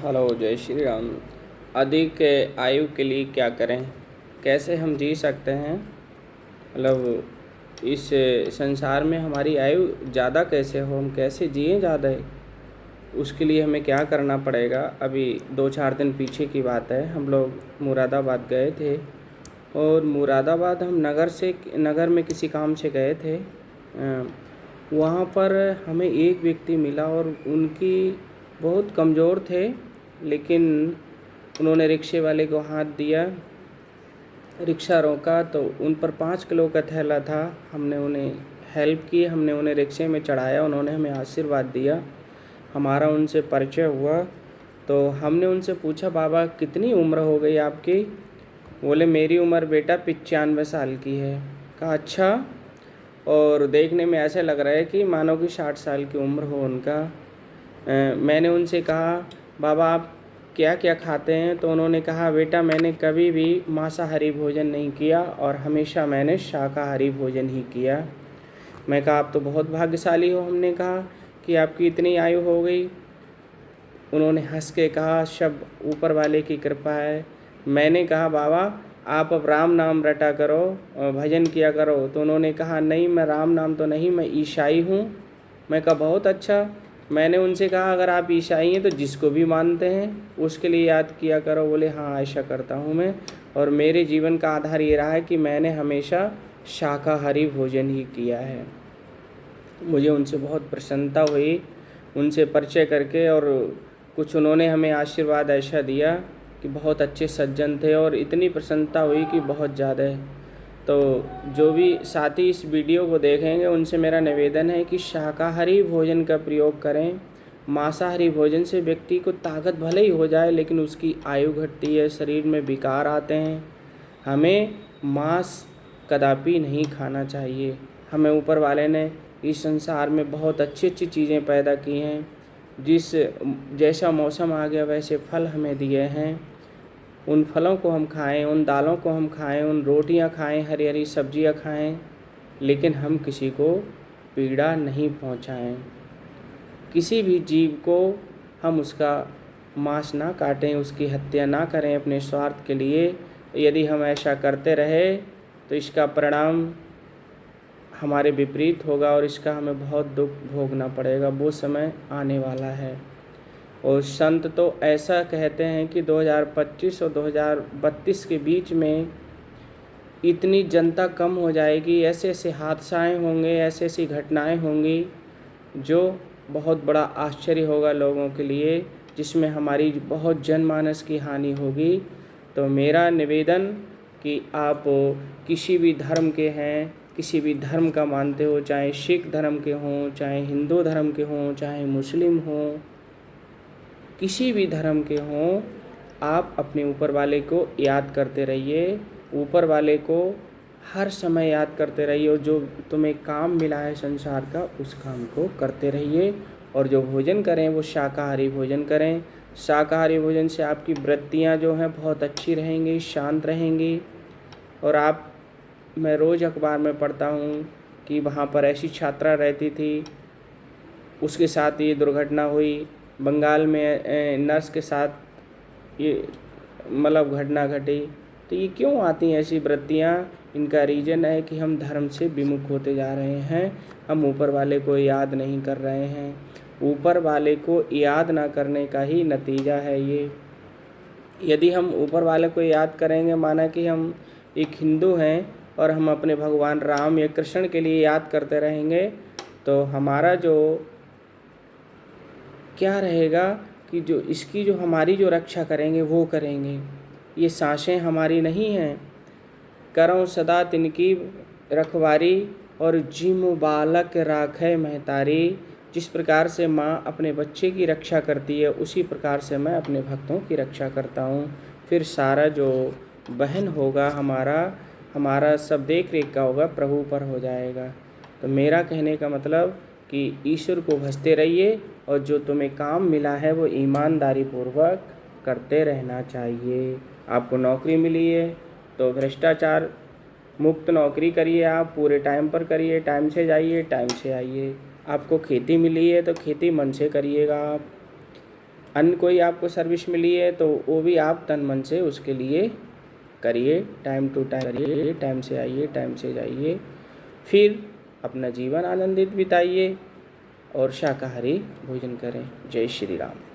Hello, जय श्री राम। अधिक आयु के लिए क्या करें? कैसे हम जी सकते हैं? इस संसार में हमारी आयु ज़्यादा कैसे हो, हम कैसे जिएँ ज़्यादा? उसके लिए हमें क्या करना पड़ेगा? अभी 2-4 दिन पीछे की बात है, हम लोग मुरादाबाद गए थे और मुरादाबाद हम नगर में किसी काम से गए थे। वहाँ पर हमें एक व्यक्ति मिला और उनकी बहुत कमज़ोर थे, लेकिन उन्होंने रिक्शे वाले को हाथ दिया, रिक्शा रोका तो उन पर 5 किलो का थैला था। हमने उन्हें हेल्प की, हमने उन्हें रिक्शे में चढ़ाया, उन्होंने हमें आशीर्वाद दिया। हमारा उनसे परिचय हुआ तो हमने उनसे पूछा, बाबा कितनी उम्र हो गई आपकी? बोले, मेरी उम्र बेटा 95 साल की है। कहा, अच्छा, और देखने में ऐसे लग रहा है कि मानो कि 60 साल की उम्र हो उनका। मैंने उनसे कहा, बाबा आप क्या क्या खाते हैं? तो उन्होंने कहा, बेटा मैंने कभी भी मांसाहारी भोजन नहीं किया और हमेशा मैंने शाकाहारी भोजन ही किया। मैं कहा, आप तो बहुत भाग्यशाली हो। हमने कहा कि आपकी इतनी आयु हो गई। उन्होंने हंस के कहा, सब ऊपर वाले की कृपा है। मैंने कहा, बाबा आप अब राम नाम रटा करो और भजन किया करो। तो उन्होंने कहा, नहीं मैं राम नाम तो नहीं, मैं ईसाई हूँ। मैं कहा, बहुत अच्छा। मैंने उनसे कहा, अगर आप ईसाई हैं तो जिसको भी मानते हैं उसके लिए याद किया करो। बोले, हाँ ऐसा करता हूँ मैं, और मेरे जीवन का आधार ये रहा है कि मैंने हमेशा शाकाहारी भोजन ही किया है। मुझे उनसे बहुत प्रसन्नता हुई उनसे परिचय करके, और कुछ उन्होंने हमें आशीर्वाद ऐसा दिया कि बहुत अच्छे सज्जन थे, और इतनी प्रसन्नता हुई कि बहुत ज़्यादा। तो जो भी साथी इस वीडियो को देखेंगे उनसे मेरा निवेदन है कि शाकाहारी भोजन का प्रयोग करें। मांसाहारी भोजन से व्यक्ति को ताकत भले ही हो जाए, लेकिन उसकी आयु घटती है, शरीर में विकार आते हैं। हमें मांस कदापि नहीं खाना चाहिए। हमें ऊपर वाले ने इस संसार में बहुत अच्छी अच्छी चीज़ें पैदा की हैं। जैसा मौसम आ गया वैसे फल हमें दिए हैं। उन फलों को हम खाएं, उन दालों को हम खाएं, उन रोटियां खाएं, हरी हरी सब्जियां खाएं, लेकिन हम किसी को पीड़ा नहीं पहुंचाएं। किसी भी जीव को हम उसका मांस ना काटें, उसकी हत्या ना करें अपने स्वार्थ के लिए। यदि हम ऐसा करते रहे तो इसका परिणाम हमारे विपरीत होगा और इसका हमें बहुत दुख भोगना पड़ेगा। वो समय आने वाला है। और संत तो ऐसा कहते हैं कि 2025 और 2032 के बीच में इतनी जनता कम हो जाएगी, ऐसे ऐसे हादसाएं होंगे, ऐसी ऐसी घटनाएं होंगी जो बहुत बड़ा आश्चर्य होगा लोगों के लिए, जिसमें हमारी बहुत जनमानस की हानि होगी। तो मेरा निवेदन कि आप किसी भी धर्म के हैं, किसी भी धर्म का मानते हो, चाहे सिख धर्म के हों, चाहे हिंदू धर्म के हों, चाहे मुस्लिम हों, किसी भी धर्म के हों, आप अपने ऊपर वाले को याद करते रहिए। ऊपर वाले को हर समय याद करते रहिए, और जो तुम्हें काम मिला है संसार का उस काम को करते रहिए। और जो भोजन करें वो शाकाहारी भोजन करें। शाकाहारी भोजन से आपकी वृत्तियाँ जो हैं बहुत अच्छी रहेंगी, शांत रहेंगी। और मैं रोज़ अखबार में पढ़ता हूँ कि वहाँ पर ऐसी छात्रा रहती थी, उसके साथ ये दुर्घटना हुई। बंगाल में नर्स के साथ ये घटना घटी। तो ये क्यों आती हैं ऐसी वृत्तियाँ? इनका रीज़न है कि हम धर्म से विमुख होते जा रहे हैं। हम ऊपर वाले को याद नहीं कर रहे हैं। ऊपर वाले को याद ना करने का ही नतीजा है ये। यदि हम ऊपर वाले को याद करेंगे, माना कि हम एक हिंदू हैं और हम अपने भगवान राम या कृष्ण के लिए याद करते रहेंगे, तो हमारा जो क्या रहेगा कि जो हमारी जो रक्षा करेंगे वो करेंगे। ये सांसें हमारी नहीं हैं। करो सदा तिनकी रखवारी और जिम बालक राखे महतारी। जिस प्रकार से माँ अपने बच्चे की रक्षा करती है, उसी प्रकार से मैं अपने भक्तों की रक्षा करता हूँ। फिर सारा जो बहन होगा हमारा सब देख रेख का होगा, प्रभु पर हो जाएगा। तो मेरा कहने का मतलब कि ईश्वर को भजते रहिए, और जो तुम्हें काम मिला है वो ईमानदारी पूर्वक करते रहना चाहिए। आपको नौकरी मिली है तो भ्रष्टाचार मुक्त नौकरी करिए, आप पूरे टाइम पर करिए, टाइम से जाइए, टाइम से आइए। आपको खेती मिली है तो खेती मन से करिएगा आप। अन्य कोई आपको सर्विस मिली है तो वो भी आप तन मन से उसके लिए करिए, टाइम टू टाइम करिए, टाइम से आइए, टाइम से जाइए, फिर अपना जीवन आनंदित बिताइए और शाकाहारी भोजन करें। जय श्री राम।